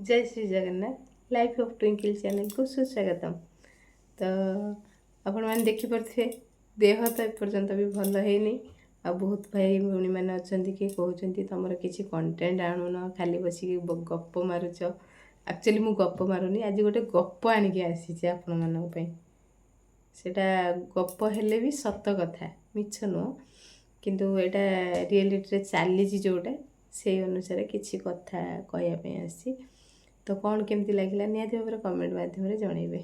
जय Shri Jagannath life of twinkle channel को सुस्वागतम। तो आपण मैंने देखिपे देह तो एपर्यंत भी भल है आ बहुत भाई भौणी मैंने अच्छा कि कहते तुम किसी कंटेंट आणुन खाली बसिक गप मारुच। एक्चुअली मु गप मारुनी, आज गोटे गप आणिक आसी आपण मानी सेटा गप हेले भी सत कथा मिछ नुह किंतु एटा रियलिटी चली जोटा से अनुसार किसी कथा कहवाई आसी। तो कौन केमती लगिला निहाती भाव कमेंट माध्यम जनइबे।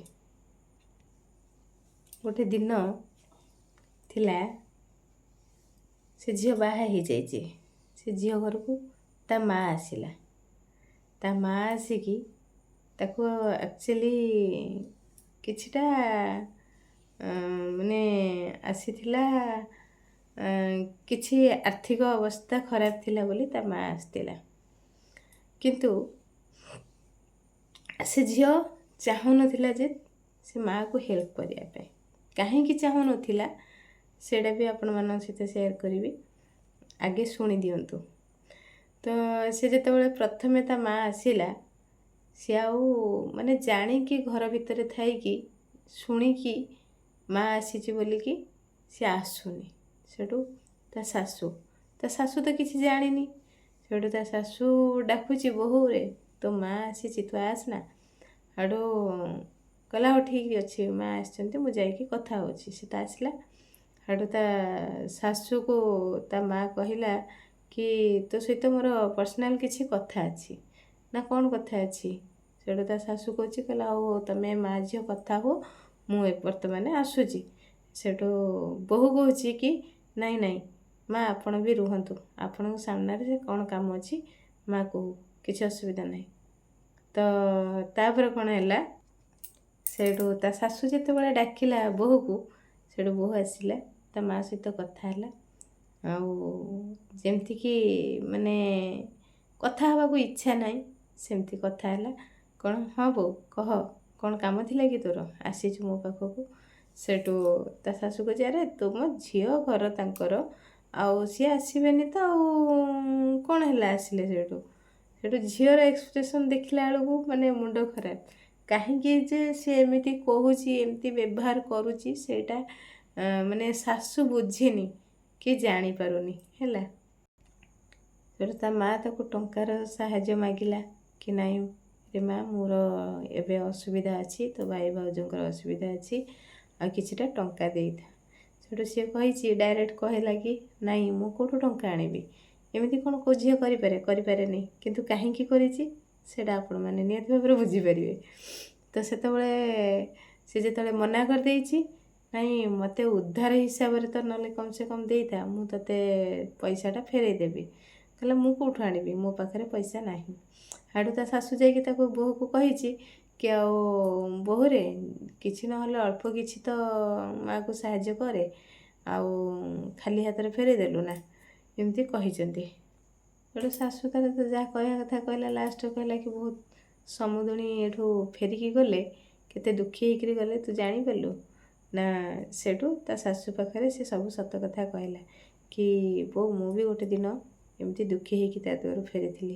गोटे दिन थिला से झील बाहा हो जाइए, से झील घर को ता माँ आसिला। ता माँ आसिकी ताको एक्चुअली किछिटा माने आसीथिला किछि आर्थिक अवस्था खराब थिला बोली ता माँ आसतिला, किंतु से झील चाहू नथिला जे से माँ को हेल्प करने कहीं चाहू नथिला सेटा भी आपण मान सहित शेयर करी। आगे शुणी दिंतु। तो से जितेबाला प्रथमे ता माँ आसिला सी आउ माने जाणिकी घर भितर थी शुणिकी माँ आसी बोलिकी सी आसुनी। सेठू ता सासू तो किसी जानी। सेठू ता सासू डाकुची बहु रे तो माँ आसी तू आसना। हाड़ू कहला हो ठीक अच्छे माँ आसती मुझे कथा होची से आसला। हाड़ू ता सासू को ता माँ कहला कि तो सहित मोर पर्सनाल किसी कथा अच्छी ना कौन कथा अच्छी। सेठू ता सासू कहची कहला हो तमें माँ झील कथा हो मु बर्तमान आसूची। सेठू बहु कहची कि नाई नाई माँ आपण भी रुहतु, आपण सामने कौन काम अच्छी माँ कहू किसी असुविधा नहीं। तो तापर कौन है सेठू ता सासू जिते बड़े डाकिला बोहू को सेठू बोहू आसिला ता माँ सहित कथा है आमती कि माने कथा हवा इच्छा नहीं सेमती कथा है कौन हाँ बो कह कौन काम थिला कि तोर आसी मो पाखक। सेठू ता सासू को अरे तुम झील घर तांकर आउ सी आसबेनि तो कौन है आसिले। सेठू सेठू झीर एक्सप्रेशन देखला बेलू माने मुंड खराब कहीं जे सी एमती कहूची एमती व्यवहार करुची सेटा माने सासू बुझेनी कि जानी पारुनी हैला। सेठू ता माँ ताको टंकार साहाय्य मागिला कि नाई रे माँ मोर एबे असुविधा अच्छी तो भाई भाउजंकर असुविधा अच्छी आ किछिटा टंका देइथा। सेठू सी कही डायरेक्ट कहला कि नाई मु कोठू टंका आनिबी एमती कौन को झील करें नहीं किंतु कहीं सेटा आपण मैंने निहत भाव बुझीपारे। तो से सी जो मना कर देइछि नाई मते उद्धार हिसाब से तो ना कम से कम देता मु तते पैसाटा फेरई देवी। कहला मु कौठू आनिबी मो पाखरे पैसा नहीं। हाड़ू ता सासू जाइए बोहू को कही कि आओ बोहू रे किछि नहले अल्प किछि तो माँ को साहाय्य करे आउ खाली हाथ में फेरई देलु ना एमती कही। गोटे सासू तार तो जहाँ कह कथा कहला लास्ट कहला कि बहुत समुदुणी एठू फेरिकी गले केते दुखी होकर गले तू जानीपारू ना। सेठू ता सासू पाखे से सब सत कथा कहला कि बो मु भी गोटे दिन एमती दुखी होकर ता द्वार फेरी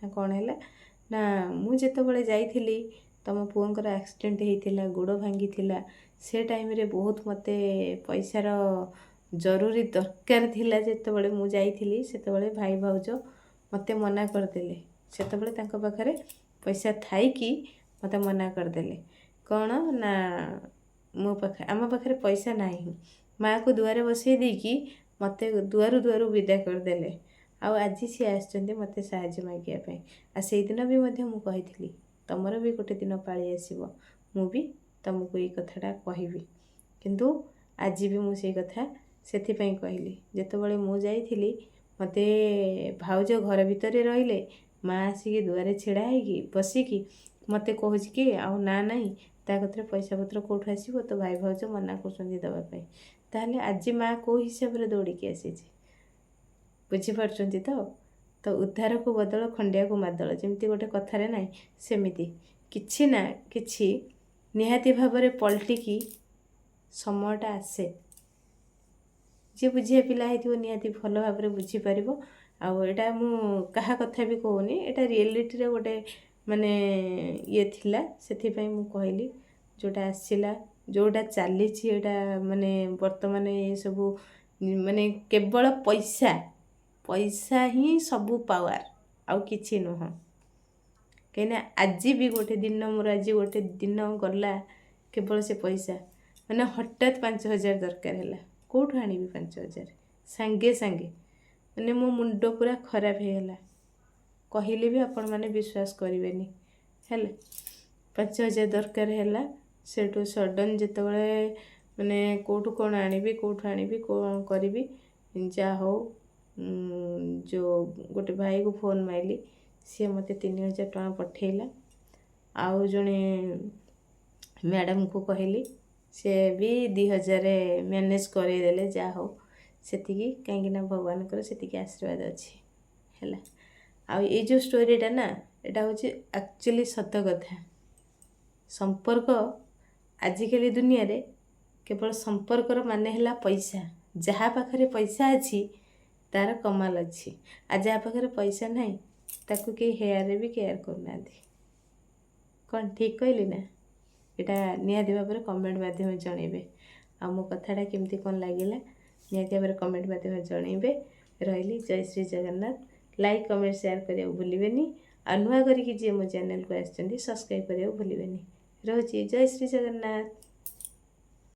ना कौन है ना मु जितेबाला जाइली तुम पुओंकर एक्सीडेंट होता गोड़ भांगी से टाइम रे बहुत मते पैसार जरूरी दरकार थिला। जितेबाला मु जाइली सेतेबाला भाई भाउज मते मना करदेले सेतेबाला तांको पाखरे पैसा थाई कि मते मना करदेले कौन ना मो पाखे आम पाखे पैसा नहीं। माँ को दुआरे बसई देकी मते दुआरु दुआरु विदा करदेले आज सी आसचंदी मते साहाय्य मागिया आ से दिन भी मध्य मु कहिथिली तमर भी गोटे दिन पाली आसीबो मु भी तुमको ये कथाटा कहबी किंतु आज भी मु से कथा सेथि पई कहली। जेतेबाला मु जाइथिली मते भाउज घर भितर रहिले माँ आसिकी दुआरे छिड़ा होगी बसिकी मते कहूँ कि आउ ना नहीं ता कथरे पैसा पत्र कौटू आसो तो भाई भाउज मना कर दवापाई ताहले आज माँ को हिसाब से दौड़िकी आसी बुझीपार्टी। तो उद्धार को बदल खंडिया को मादल जमती गोटे कथार ना सेमती किछि ना किछि निहाती भाव में पलटिकी समयटा आसे जी बुझिया पिला है निहाती भल भाव में बुझीपार। आउ एटा मु कहा कथा भी कहूनी एटा रियलिटी रे गोटे ମାନେ ଇଏ ଥିଲା, ସେଥିପାଇଁ ମୁଁ କହିଲି ଯେଉଁଟା ଆସିଲା ଯେଉଁଟା ଚାଲିଛି ଏଇଟା ମାନେ ବର୍ତ୍ତମାନ ଏସବୁ ମାନେ କେବଳ ପଇସା ପଇସା ହିଁ ସବୁ ପାୱାର, ଆଉ କିଛି ନୁହଁ। କାହିଁକିନା ଆଜି ବି ଗୋଟେ ଦିନ ମୋର ଆଜି ଗୋଟେ ଦିନ ଗଲା କେବଳ ସେ ପଇସା, ମାନେ ହଠାତ୍ 5,000 ଦରକାର ହେଲା, କେଉଁଠୁ ଆଣିବି 5,000? ସାଙ୍ଗେ ସାଙ୍ଗେ ମାନେ ମୋ ମୁଣ୍ଡ ପୁରା ଖରାପ ହେଇଗଲା, କହିଲେ ବି ଆପଣମାନେ ବିଶ୍ୱାସ କରିବେନି। ହେଲା, 5,000 ଦରକାର ହେଲା। ସେଠୁ ସଡ଼ନ୍ ଯେତେବେଳେ ମାନେ କେଉଁଠୁ କ'ଣ ଆଣିବି କ'ଣ କରିବି, ଯାହା ହଉ ଯେଉଁ ଗୋଟେ ଭାଇକୁ ଫୋନ୍ ମାରିଲି, ସିଏ ମୋତେ 3,000 ଟଙ୍କା ପଠେଇଲା। ଆଉ ଜଣେ ମ୍ୟାଡ଼ାମକୁ କହିଲି, ସେ ବି 2,000 ମ୍ୟାନେଜ୍ କରେଇଦେଲେ। ଯାହା ହଉ ସେତିକି, କାହିଁକିନା ଭଗବାନଙ୍କର ସେତିକି ଆଶୀର୍ବାଦ ଅଛି। ହେଲା, ଆଉ ଏଇ ଯେଉଁ ଷ୍ଟୋରିଟା ନା, ଏଇଟା ହେଉଛି ଆକ୍ଚୁଆଲି ସତ କଥା। ସମ୍ପର୍କ ଆଜିକାଲି ଦୁନିଆରେ କେବଳ ସମ୍ପର୍କର ମାନେ ହେଲା ପଇସା। ଯାହା ପାଖରେ ପଇସା ଅଛି ତାର କମାଲ ଅଛି, ଆଉ ଯାହା ପାଖରେ ପଇସା ନାହିଁ ତାକୁ କେହି ହେୟାରରେ ବି କେୟାର କରୁନାହାନ୍ତି। କ'ଣ ଠିକ୍ କହିଲି ନା? ଏଇଟା ନିହାତି ଭାବରେ କମେଣ୍ଟ ମାଧ୍ୟମରେ ଜଣେଇବେ। ଆଉ ମୋ କଥାଟା କେମିତି କ'ଣ ଲାଗିଲା ନିହାତି ଭାବରେ କମେଣ୍ଟ ମାଧ୍ୟମରେ ଜଣେଇବେ। ରହିଲି, ଜୟ Shri Jagannath. Like comment share କରିବାକୁ ଭୁଲିବେନି। ଆଉ ନୂଆ କରିକି ଯିଏ ମୋ ଚ୍ୟାନେଲକୁ ଆସିଛନ୍ତି ସବସ୍କ୍ରାଇବ୍ କରିବାକୁ ଭୁଲିବେନି। ରହୁଛି, ଜୟ ଶ୍ରୀ ଜଗନ୍ନାଥ।